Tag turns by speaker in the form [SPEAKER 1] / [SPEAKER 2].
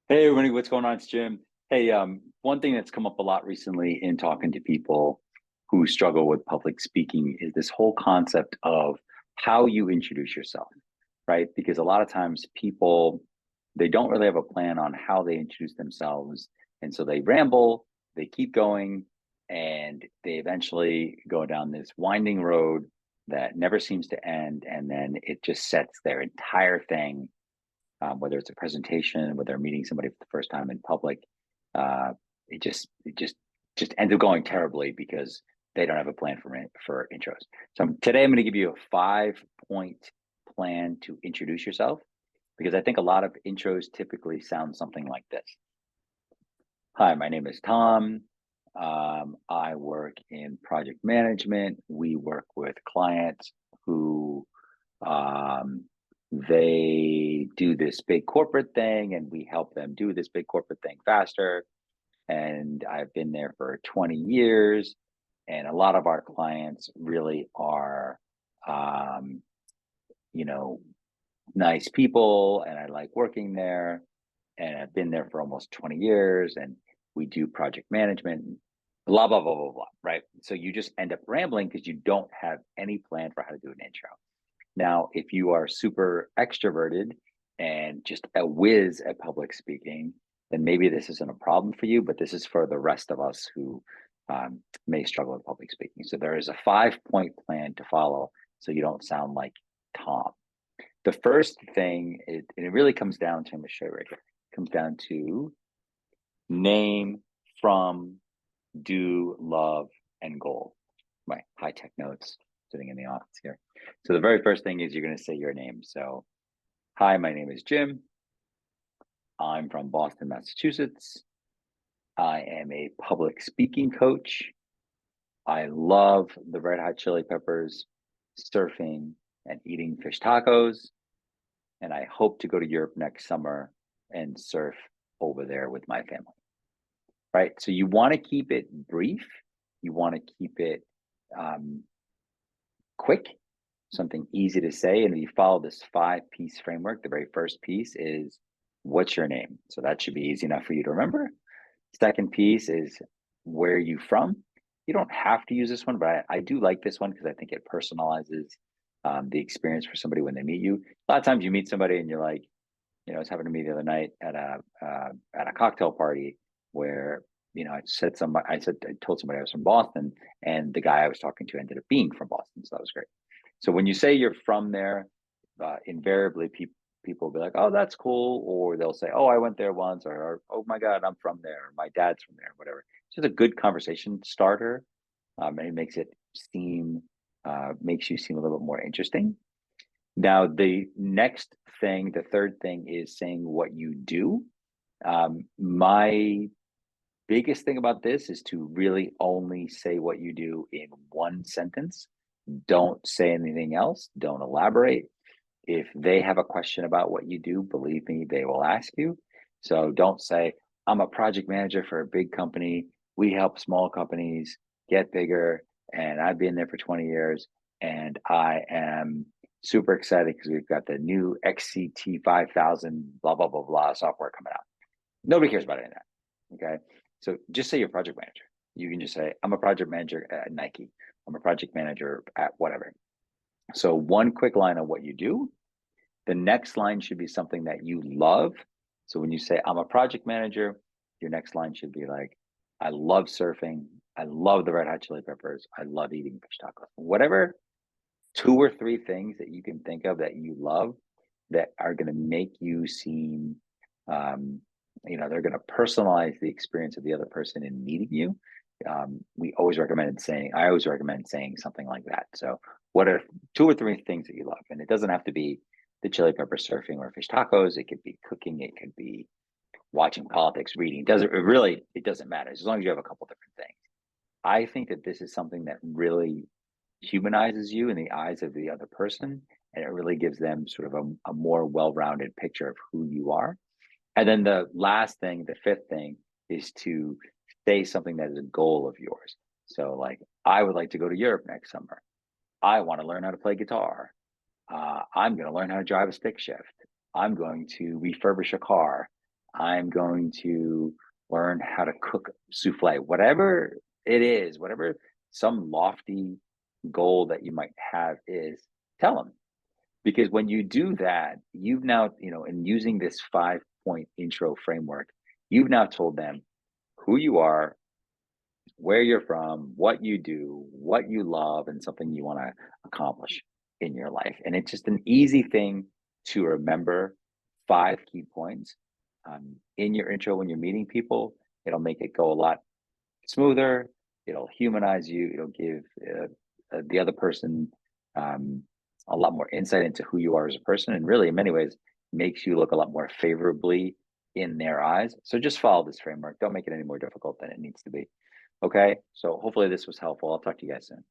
[SPEAKER 1] Hey everybody, what's going on? It's Jim. Hey, one thing that's come up a lot recently in talking to people who struggle with public speaking is this whole concept of how you introduce yourself, right? Because a lot of times people they don't really have a plan on how they introduce themselves, and so they ramble, they keep going, and they eventually go down this winding road that never seems to end, and then it just sets their entire thing whether it's a presentation, whether they're meeting somebody for the first time in public, uh, it just ends up going terribly because they don't have a plan for intros. So today I'm going to give you a 5 point plan to introduce yourself because I think a lot of intros typically sound something like this. Hi, my name is Tom. I work in project management. We work with clients who um, they do this big corporate thing, and we help them do this big corporate thing faster. And I've been there for 20 years, and a lot of our clients really are, um, you know, nice people, and I like working there. And I've been there for almost 20 years, and we do project management, blah, blah, blah, blah, blah, right? So you just end up rambling because you don't have any plan for how to do an intro. Now, if you are super extroverted and just a whiz at public speaking, then maybe this isn't a problem for you, but this is for the rest of us who may struggle with public speaking. So there is a 5 point plan to follow so you don't sound like Tom. The first thing, and it really comes down to, I'm going to show you right here, it comes down to name, from, do, love, and goal. My high tech notes sitting in the office here. So the very first thing is you're going to say your name. So, hi, my name is Jim. I'm from Boston, Massachusetts. I am a public speaking coach. I love the Red Hot Chili Peppers, surfing, and eating fish tacos. And I hope to go to Europe next summer and surf over there with my family. Right. So you want to keep it brief. You want to keep it um, quick, something easy to say. And if you follow this 5 piece framework, the very first piece is what's your name? So that should be easy enough for you to remember. Second piece is where are you from? You don't have to use this one, but I do like this one because I think it personalizes the experience for somebody when they meet you. A lot of times you meet somebody and you're like, it was happening to me the other night at a cocktail party where I told somebody I was from Boston, and the guy I was talking to ended up being from Boston, so that was great. So when you say you're from there, invariably people will be like, "Oh, that's cool," or they'll say, "Oh, I went there once," or "Oh my God, I'm from there," or "My dad's from there," whatever. It's just a good conversation starter, and it makes you seem a little bit more interesting. Now, the third thing is saying what you do. My biggest thing about this is to really only say what you do in one sentence. Don't say anything else. Don't elaborate. If they have a question about what you do, believe me, they will ask you. So don't say, I'm a project manager for a big company. We help small companies get bigger. And I've been there for 20 years. And I am super excited because we've got the new XCT 5000, blah, blah, blah, blah software coming out. Nobody cares about any of that. Okay. So just say you're a project manager. You can just say, I'm a project manager at Nike. I'm a project manager at whatever. So one quick line on what you do. The next line should be something that you love. So when you say, I'm a project manager, your next line should be like, I love surfing. I love the Red Hot Chili Peppers. I love eating fish tacos. Whatever 2 or 3 things that you can think of that you love that are going to make you seem, they're going to personalize the experience of the other person in meeting you. I always recommend saying something like that. So, what are 2 or 3 things that you love? And it doesn't have to be the chili pepper surfing or fish tacos. It could be cooking. It could be watching politics, reading. It doesn't matter as long as you have a couple different things. I think that this is something that really humanizes you in the eyes of the other person, and it really gives them sort of a more well-rounded picture of who you are. And then the last thing, the fifth thing, is to say something that is a goal of yours. So, like, I would like to go to Europe next summer. I want to learn how to play guitar. I'm going to learn how to drive a stick shift. I'm going to refurbish a car. I'm going to learn how to cook souffle, whatever it is, whatever some lofty goal that you might have is, tell them. Because when you do that, you've now, in using this 5 point intro framework, you've now told them who you are, where you're from, what you do, what you love, and something you want to accomplish in your life. And it's just an easy thing to remember 5 key points in your intro when you're meeting people. It'll make it go a lot smoother. It'll humanize you. It'll give the other person um, a lot more insight into who you are as a person, and really, in many ways, makes you look a lot more favorably in their eyes. So just follow this framework. Don't make it any more difficult than it needs to be. Okay. So hopefully this was helpful. I'll talk to you guys soon.